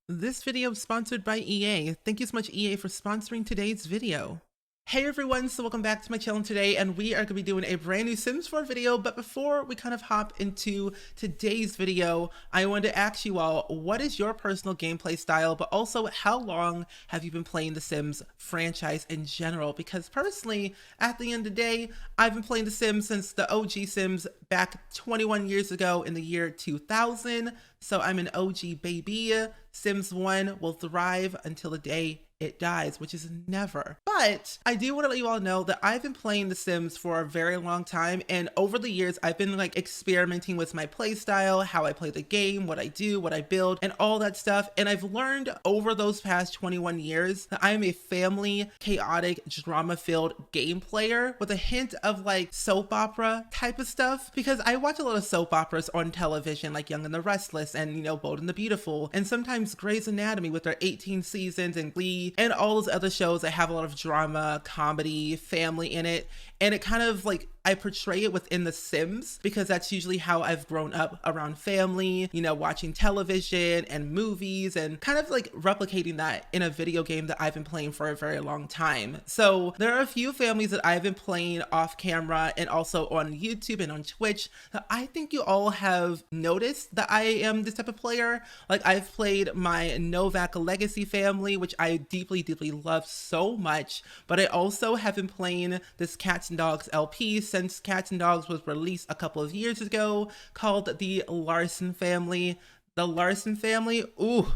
This video is sponsored by EA. Thank you so much, EA, for sponsoring today's video. Hey everyone, so welcome back to my channel today, and we are going to be doing a brand new Sims 4 video. But before we kind of hop into today's video, I wanted to ask you all, what is your personal gameplay style, but also how long have you been playing the Sims franchise in general? Because personally, at the end of the day, I've been playing the Sims since the OG Sims back 21 years ago in the year 2000. So I'm an OG baby. Sims 1 will thrive until the day it dies, which is never. But I do want to let you all know that I've been playing The Sims for a very long time, and over the years I've been experimenting with my play style, how I play the game, what I do, what I build, and all that stuff. And I've learned over those past 21 years that I am a family, chaotic, drama-filled game player with a hint of soap opera type of stuff, because I watch a lot of soap operas on television, like Young and the Restless and Bold and the Beautiful, and sometimes Grey's Anatomy with their 18 seasons, and Glee, and all those other shows that have a lot of drama, comedy, family in it. And it kind of I portray it within The Sims because that's usually how I've grown up, around family, watching television and movies, and kind of replicating that in a video game that I've been playing for a very long time. So there are a few families that I've been playing off camera and also on YouTube and on Twitch that I think you all have noticed that I am this type of player. I've played my Novak Legacy family, which I deeply love so much, but I also have been playing this Cats and Dogs LP since Cats and Dogs was released a couple of years ago, called the Larson family. The Larson family, ooh,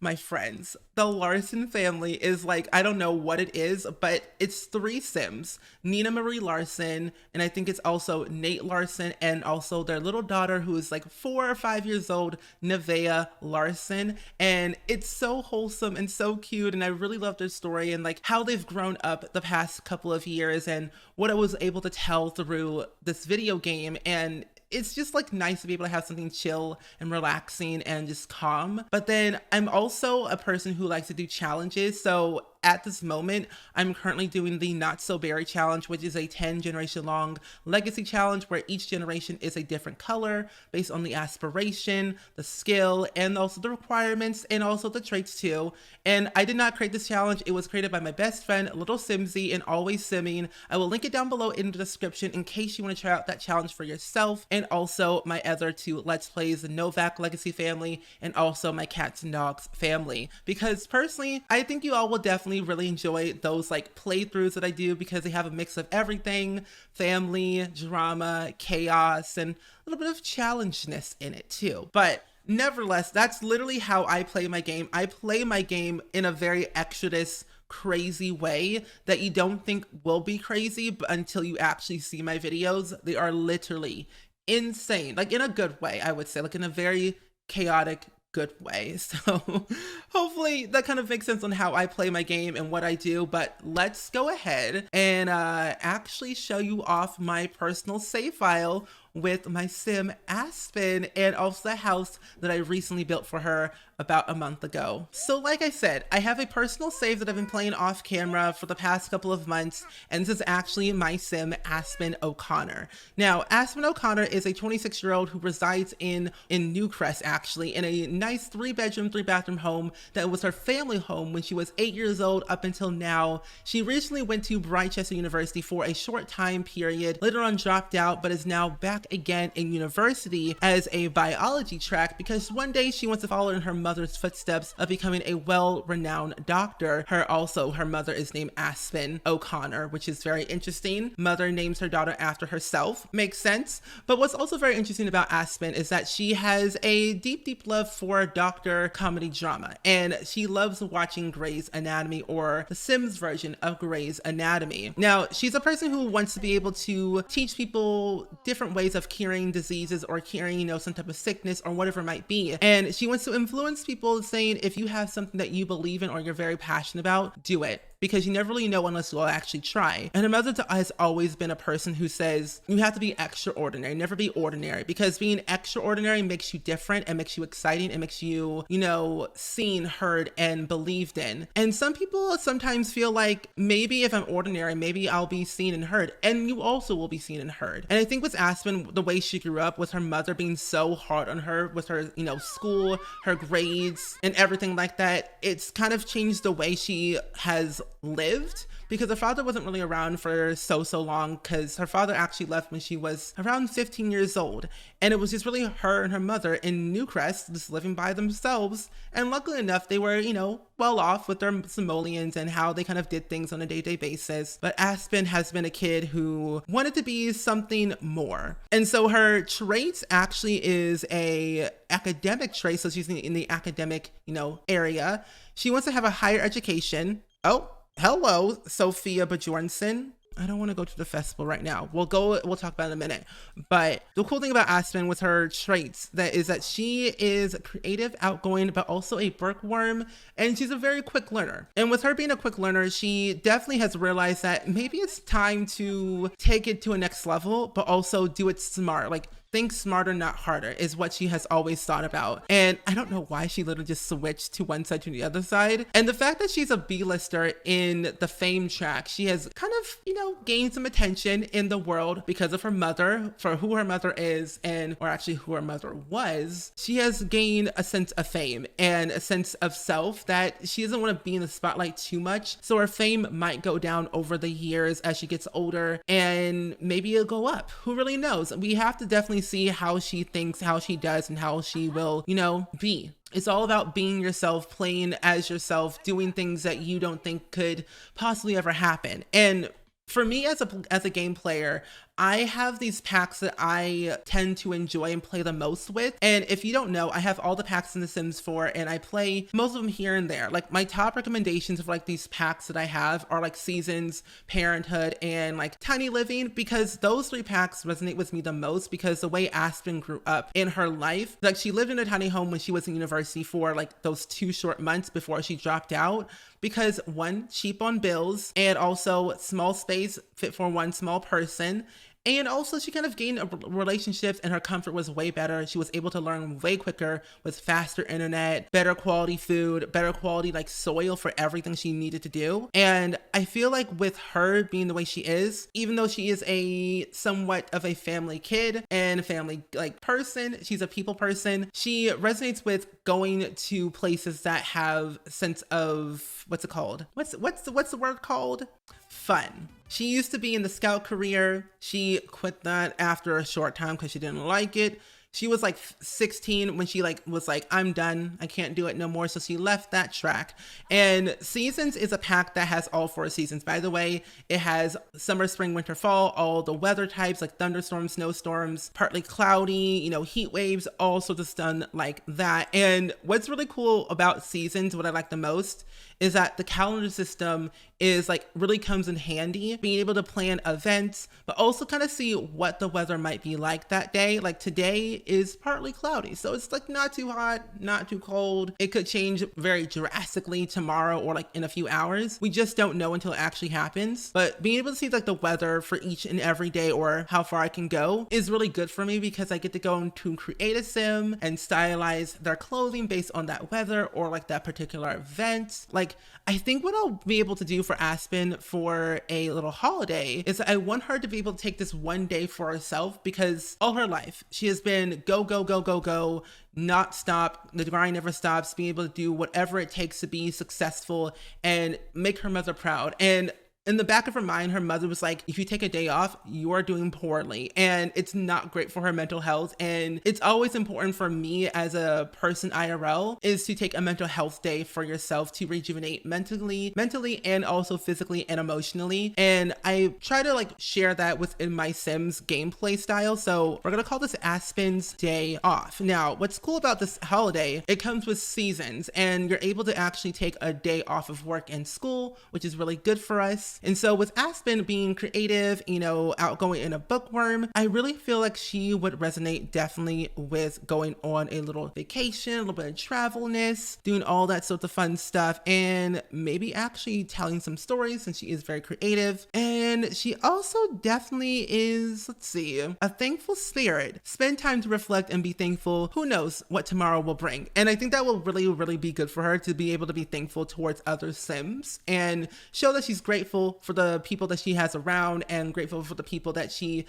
my friends, the Larson family is I don't know what it is, but it's 3 Sims: Nina Marie Larson, and I think it's also Nate Larson, and also their little daughter who is 4 or 5 years old, Nevaeh Larson. And it's so wholesome and so cute, and I really love their story and how they've grown up the past couple of years and what I was able to tell through this video game. And it's just nice to be able to have something chill and relaxing and just calm. But then I'm also a person who likes to do challenges. So at this moment, I'm currently doing the Not So Berry challenge, which is a 10 generation long legacy challenge where each generation is a different color based on the aspiration, the skill, and also the requirements, and also the traits too. And I did not create this challenge. It was created by my best friend, Little Simsy, and Always Simming. I will link it down below in the description in case you want to try out that challenge for yourself, and also my other 2 Let's Plays, the Novak Legacy family, and also my Cats and Dogs family. Because personally, I think you all will definitely really enjoy those playthroughs that I do, because they have a mix of everything: family, drama, chaos, and a little bit of challengeness in it too. But nevertheless, that's literally how I play my game. I play my game in a very Exodus crazy way that you don't think will be crazy, but until you actually see my videos, they are literally insane, in a good way, I would say, in a very chaotic good way. So hopefully that kind of makes sense on how I play my game and what I do. But let's go ahead and actually show you off my personal save file with my sim Aspen, and also the house that I recently built for her about a month ago. So like I said, I have a personal save that I've been playing off camera for the past couple of months, and this is actually my sim Aspen O'Connor. Now, Aspen O'Connor is a 26-year-old who resides in Newcrest, actually, in a nice 3-bedroom, 3-bathroom home that was her family home when she was 8 years old up until now. She recently went to Brightchester University for a short time period, later on dropped out, but is now back again in university as a biology track, because one day she wants to follow in her mother's footsteps of becoming a well-renowned doctor. Her mother is named Aspen O'Connor, which is very interesting. Mother names her daughter after herself. Makes sense. But what's also very interesting about Aspen is that she has a deep love for doctor comedy drama, and she loves watching Grey's Anatomy, or the Sims version of Grey's Anatomy. Now, she's a person who wants to be able to teach people different ways of curing diseases or curing, some type of sickness or whatever it might be. And she wants to influence people, saying if you have something that you believe in or you're very passionate about, do it. because you never really know unless you'll actually try. And her mother has always been a person who says you have to be extraordinary, never be ordinary, because being extraordinary makes you different and makes you exciting and makes you, you know, seen, heard, and believed in. And some people sometimes feel like maybe if I'm ordinary, maybe I'll be seen and heard, and you also will be seen and heard. And I think with Aspen, the way she grew up with her mother being so hard on her with her, you know, school, her grades, and everything like that, it's kind of changed the way she has lived, because her father wasn't really around for so long, because her father actually left when she was around 15 years old. And it was just really her and her mother in Newcrest just living by themselves. And luckily enough, they were, you know, well off with their simoleons and how they kind of did things on a day-to-day basis. But Aspen has been a kid who wanted to be something more. And so her traits actually is a academic trait. So she's in the academic, you know, area. She wants to have a higher education. Oh, hello, Sophia Bjornsson. I don't want to go to the festival right now. We'll talk about it in a minute. But the cool thing about Aspen with her traits is that she is creative, outgoing, but also a bookworm, and she's a very quick learner. And with her being a quick learner, she definitely has realized that maybe it's time to take it to a next level, but also do it smart. Like, think smarter, not harder, is what she has always thought about. And I don't know why she literally just switched to one side to the other side. And the fact that she's a B-lister in the fame track, she has kind of, you know, gained some attention in the world because of her mother, for who her mother is, or actually who her mother was. She has gained a sense of fame and a sense of self that she doesn't want to be in the spotlight too much. So her fame might go down over the years as she gets older, and maybe it'll go up. Who really knows? We have to definitely see how she thinks, how she does, and how she will, you know, be. It's all about being yourself, playing as yourself, doing things that you don't think could possibly ever happen. And for me as a game player, I have these packs that I tend to enjoy and play the most with. And if you don't know, I have all the packs in The Sims 4 and I play most of them here and there. Like, my top recommendations of like these packs that I have are like Seasons, Parenthood, and like Tiny Living, because those 3 packs resonate with me the most, because the way Aspen grew up in her life, like she lived in a tiny home when she was in university for like those 2 short months before she dropped out, because one, cheap on bills, and also small space fit for one small person. And also she kind of gained relationships and her comfort was way better. She was able to learn way quicker with faster internet, better quality food, better quality like soil for everything she needed to do. And I feel like with her being the way she is, even though she is a somewhat of a family kid and a family like person, she's a people person, she resonates with going to places that have a sense of, what's it called? What's the word called? Fun. She used to be in the scout career. She quit that after a short time because she didn't like it. She was like 16 when she was like, I'm done. I can't do it no more. So she left that track. And Seasons is a pack that has all 4 seasons. By the way, it has summer, spring, winter, fall, all the weather types like thunderstorms, snowstorms, partly cloudy, you know, heat waves, all sorts of stuff like that. And what's really cool about Seasons, what I like the most, is that the calendar system is like really comes in handy, being able to plan events, but also kind of see what the weather might be like that day. Like today is partly cloudy, so it's like not too hot, not too cold. It could change very drastically tomorrow or like in a few hours. We just don't know until it actually happens. But being able to see like the weather for each and every day or how far I can go is really good for me, because I get to go into create a sim and stylize their clothing based on that weather or like that particular event. Like, I think what I'll be able to do for Aspen for a little holiday is I want her to be able to take this one day for herself, because all her life she has been go, not stop. The grind never stops, being able to do whatever it takes to be successful and make her mother proud. And in the back of her mind, her mother was like, if you take a day off, you are doing poorly, and it's not great for her mental health. And it's always important for me as a person IRL is to take a mental health day for yourself to rejuvenate mentally, and also physically and emotionally. And I try to like share that within my Sims gameplay style. So we're gonna call this Aspen's Day Off. Now, what's cool about this holiday, it comes with seasons, and you're able to actually take a day off of work and school, which is really good for us. projects. And so with Aspen being creative, you know, outgoing and a bookworm, I really feel like she would resonate definitely with going on a little vacation, a little bit of travelness, doing all that sort of fun stuff, and maybe actually telling some stories since she is very creative. And she also definitely is, let's see, a thankful spirit. Spend time to reflect and be thankful. Who knows what tomorrow will bring? And I think that will really be good for her to be able to be thankful towards other Sims and show that she's grateful for the people that she has around and grateful for the people that she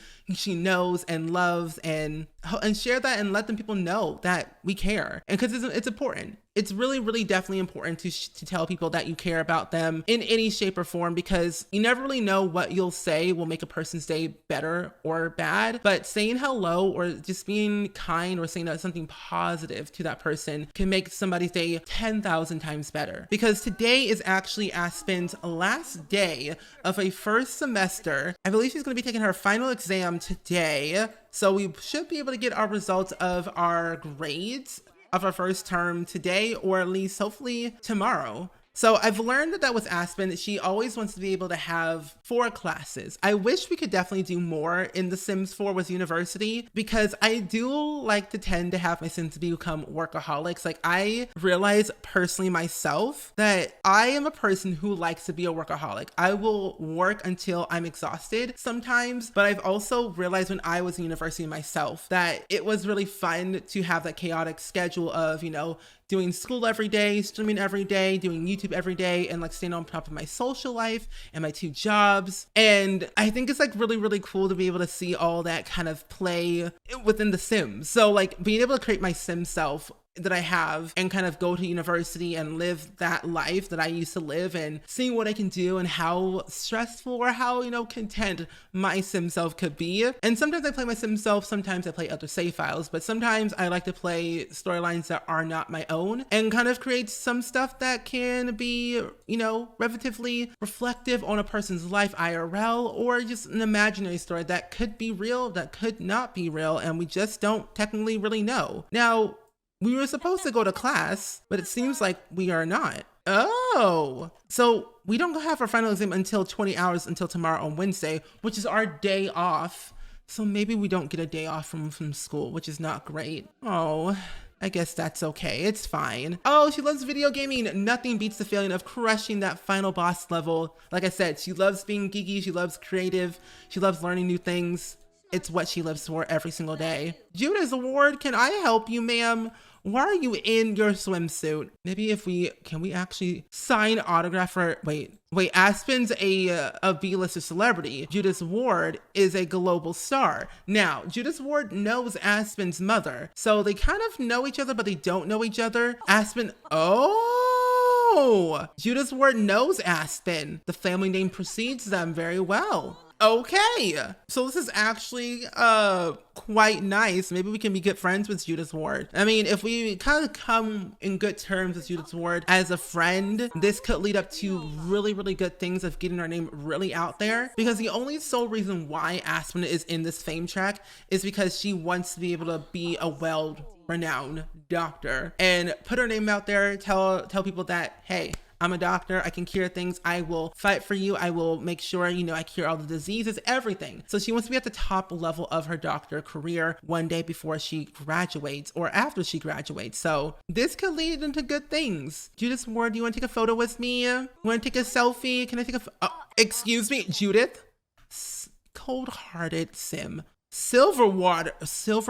knows and loves, and share that and let them people know that we care. And because it's important. It's really definitely important to tell people that you care about them in any shape or form, because you never really know what you'll say will make a person's day better or bad. But saying hello or just being kind or saying something positive to that person can make somebody's day 10,000 times better. Because today is actually Aspen's last day of a first semester. I believe she's going to be taking her final exam today. So we should be able to get our results of our grades of our first term today, or at least hopefully tomorrow. So I've learned that with Aspen, she always wants to be able to have 4 classes. I wish we could definitely do more in The Sims 4 with university, because I do like to tend to have my Sims become workaholics. Like, I realize personally myself that I am a person who likes to be a workaholic. I will work until I'm exhausted sometimes, but I've also realized when I was in university myself that it was really fun to have that chaotic schedule of, you know, doing school every day, streaming every day, doing YouTube every day, and like staying on top of my social life and my 2 jobs. And I think it's like really cool to be able to see all that kind of play within The Sims. So like being able to create my Sim self that I have and kind of go to university and live that life that I used to live, and seeing what I can do and how stressful or how, you know, content my Sim self could be. And sometimes I play my Sim self, sometimes I play other save files, but sometimes I like to play storylines that are not my own and kind of create some stuff that can be, you know, relatively reflective on a person's life IRL, or just an imaginary story that could be real, that could not be real, and we just don't technically really know. Now, we were supposed to go to class, but it seems like we are not. Oh, so we don't have our final exam until 20 hours until tomorrow on Wednesday, which is our day off. So maybe we don't get a day off from school, which is not great. Oh, I guess that's okay. It's fine. Oh, she loves video gaming. Nothing beats the feeling of crushing that final boss level. Like I said, she loves being geeky. She loves creative. She loves learning new things. It's what she lives for every single day. Judith Ward, can I help you, ma'am? Why are you in your swimsuit? Maybe can we actually sign autograph for, wait, Aspen's a B-lister celebrity. Judith Ward is a global star. Now, Judith Ward knows Aspen's mother, so they kind of know each other, but they don't know each other. Aspen, oh, Judith Ward knows Aspen. The family name precedes them very well. Okay, so this is actually quite nice. Maybe we can be good friends with Judith Ward. I mean, if we kind of come in good terms with Judith Ward as a friend, this could lead up to really good things of getting our name really out there, because the only sole reason why Aspen is in this fame track is because she wants to be able to be a well-renowned doctor and put her name out there, tell people that, hey, I'm a doctor. I can cure things. I will fight for you. I will make sure, you know, I cure all the diseases, everything. So she wants to be at the top level of her doctor career one day before she graduates or after she graduates. So this could lead into good things. Judith Ward, do you want to take a photo with me? Want to take a selfie? Can I take excuse me, Judith? Cold-hearted Sim. Silver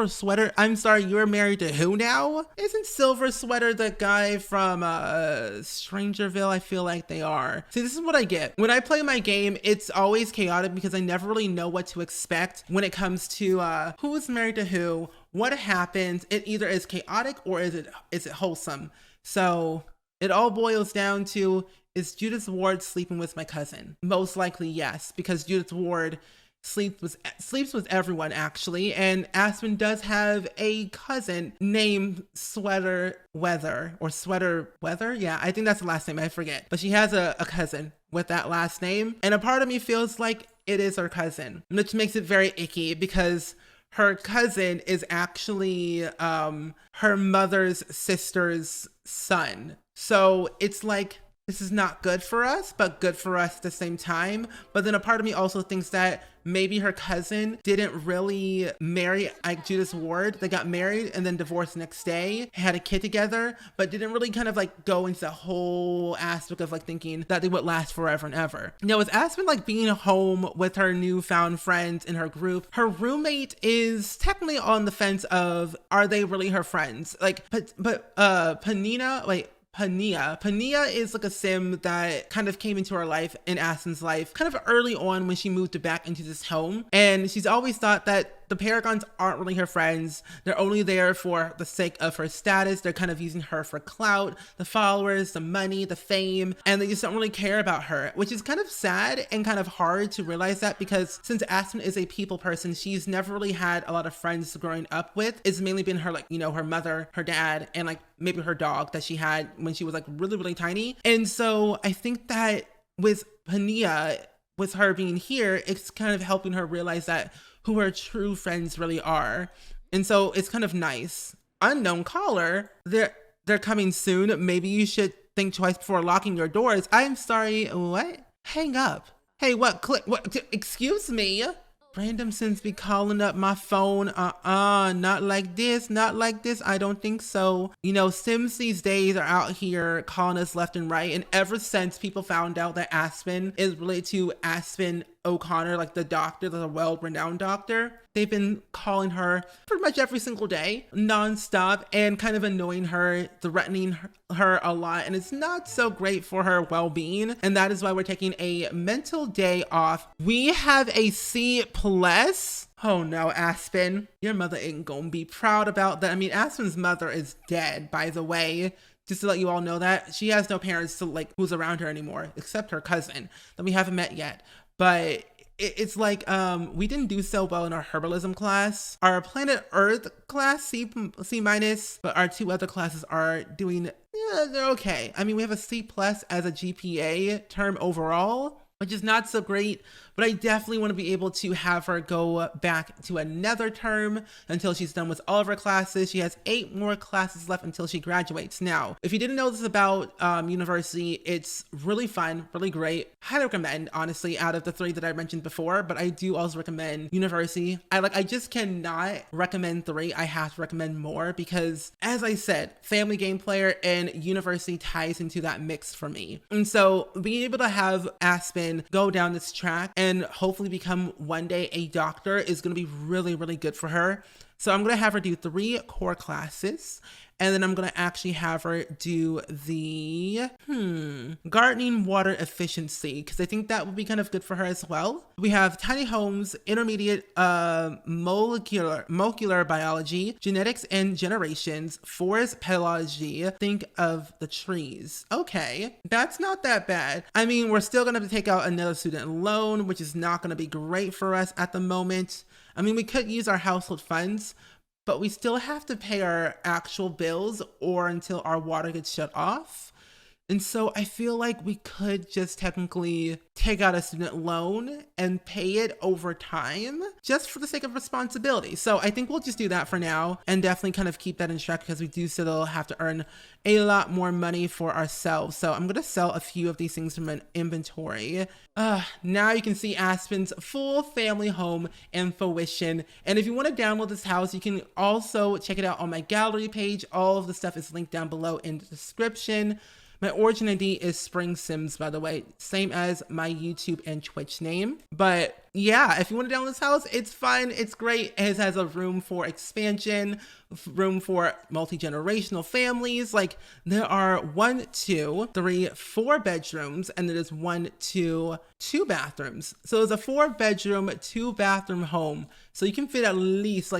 Sweater. I'm sorry, you're married to who now? Isn't Silver Sweater the guy from Strangerville? I feel like they are. See, this is what I get. When I play my game, it's always chaotic because I never really know what to expect when it comes to who is married to who, what happens. It either is chaotic or is it wholesome? So it all boils down to, is Judith Ward sleeping with my cousin? Most likely yes, because Judith Ward sleeps with everyone actually, and Aspen does have a cousin named Sweater Weather. Yeah, I think that's the last name, I forget, but she has a cousin with that last name, and a part of me feels like it is her cousin, which makes it very icky because her cousin is actually her mother's sister's son. So it's like this is not good for us, but good for us at the same time. But then a part of me also thinks that maybe her cousin didn't really marry like Judith Ward. They got married and then divorced the next day, had a kid together, but didn't really kind of like go into the whole aspect of like thinking that they would last forever and ever. Now, with Aspen like being home with her newfound friends in her group, her roommate is technically on the fence of, are they really her friends? Like, Pania is like a sim that kind of came into her life, in Aspen's life, kind of early on when she moved back into this home. And she's always thought that the Paragons aren't really her friends. They're only there for the sake of her status. They're kind of using her for clout, the followers, the money, the fame, and they just don't really care about her, which is kind of sad and kind of hard to realize that, because since Aspen is a people person, she's never really had a lot of friends growing up with. It's mainly been her, like, you know, her mother, her dad, and like maybe her dog that she had when she was like really, really tiny. And so I think that with Pania, with her being here, it's kind of helping her realize that who her true friends really are. And so it's kind of nice. Unknown caller, they're coming soon. Maybe you should think twice before locking your doors. I'm sorry, what? Hang up. Hey, what? Click, what? Excuse me? Random Sims be calling up my phone. Not like this, not like this. I don't think so. You know, Sims these days are out here calling us left and right. And ever since people found out that Aspen is related to Aspen O'Connor, like the doctor, the well-renowned doctor, they've been calling her pretty much every single day, nonstop, and kind of annoying her, threatening her a lot. And it's not so great for her well-being. And that is why we're taking a mental day off. We have a C+. Oh no, Aspen, your mother ain't gonna be proud about that. I mean, Aspen's mother is dead, by the way. Just to let you all know that. She has no parents to like who's around her anymore, except her cousin that we haven't met yet. But it's like, we didn't do so well in our herbalism class. Our planet Earth class, C-, but our two other classes are doing, yeah, they're okay. I mean, we have a C+ as a GPA term overall, which is not so great, but I definitely want to be able to have her go back to another term until she's done with all of her classes. She has 8 more classes left until she graduates. Now, if you didn't know this about university, it's really fun, really great. Highly recommend, honestly, out of the 3 that I mentioned before, but I do also recommend university. I just cannot recommend 3. I have to recommend more because, as I said, family game player and university ties into that mix for me. And so being able to have Aspen go down this track and hopefully become one day a doctor is going to be really, really good for her. So I'm going to have her do 3 core classes, and then I'm going to actually have her do the gardening water efficiency, because I think that would be kind of good for her as well. We have tiny homes, intermediate molecular biology, genetics and generations, forest pedology, think of the trees. Okay, that's not that bad. I mean, we're still going to have to take out another student loan, which is not going to be great for us at the moment. I mean, we could use our household funds, but we still have to pay our actual bills or until our water gets shut off. And so I feel like we could just technically take out a student loan and pay it over time just for the sake of responsibility. So I think we'll just do that for now and definitely kind of keep that in check because we do still have to earn a lot more money for ourselves. So I'm going to sell a few of these things from an inventory. Now you can see Aspen's full family home and fruition. And if you want to download this house, you can also check it out on my gallery page. All of the stuff is linked down below in the description. My origin ID is SpringSims, by the way, same as my YouTube and Twitch name. But yeah, if you want to download this house, it's fine. It's great. It has a room for expansion, room for multi-generational families. Like there are 1, 2, 3, 4 bedrooms, and there's 1, 2, 2 bathrooms. So it's a 4-bedroom, 2-bathroom home. So you can fit at least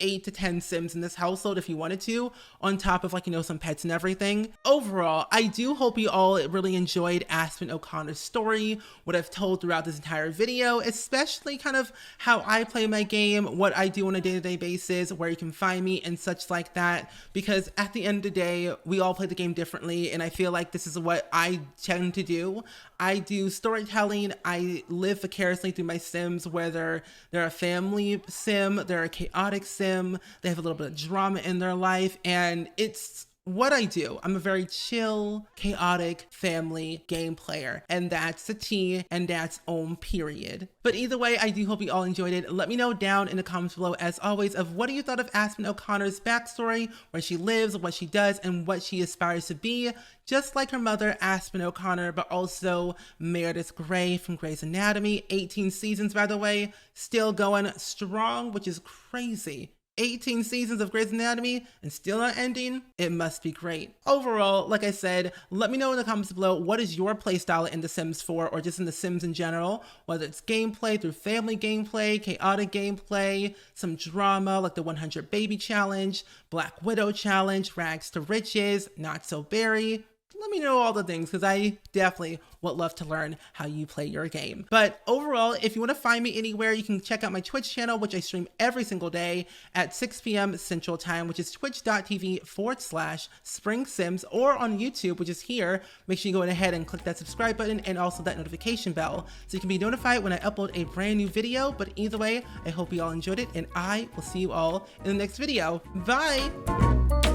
8 to 10 Sims in this household if you wanted to, on top of some pets and everything. Overall, I do hope you all really enjoyed Aspen O'Connor's story, what I've told throughout this entire video, especially kind of how I play my game, what I do on a day-to-day basis, where you can find me and such like that, because at the end of the day, we all play the game differently, and I feel like this is what I tend to do. I do storytelling. I live vicariously through my Sims, whether they're a family Sim, they're a chaotic Sim, they have a little bit of drama in their life, and it's what I do. I'm a very chill, chaotic family game player, and that's the T, and that's period. But either way, I do hope you all enjoyed it. Let me know down in the comments below, as always, of what do you thought of Aspen O'Connor's backstory, where she lives, what she does, and what she aspires to be, just like her mother, Aspen O'Connor, but also Meredith Grey from Grey's Anatomy. 18 seasons, by the way, still going strong, which is crazy. 18 seasons of Grey's Anatomy and still not ending? It must be great. Overall, like I said, let me know in the comments below, what is your playstyle in The Sims 4 or just in The Sims in general? Whether it's gameplay through family gameplay, chaotic gameplay, some drama like the 100 Baby Challenge, Black Widow Challenge, Rags to Riches, Not So Berry. Let me know all the things, because I definitely would love to learn how you play your game. But overall, if you want to find me anywhere, you can check out my Twitch channel, which I stream every single day at 6 p.m. Central Time, which is twitch.tv/SpringSims, or on YouTube, which is here. Make sure you go ahead and click that subscribe button and also that notification bell so you can be notified when I upload a brand new video. But either way, I hope you all enjoyed it, and I will see you all in the next video. Bye!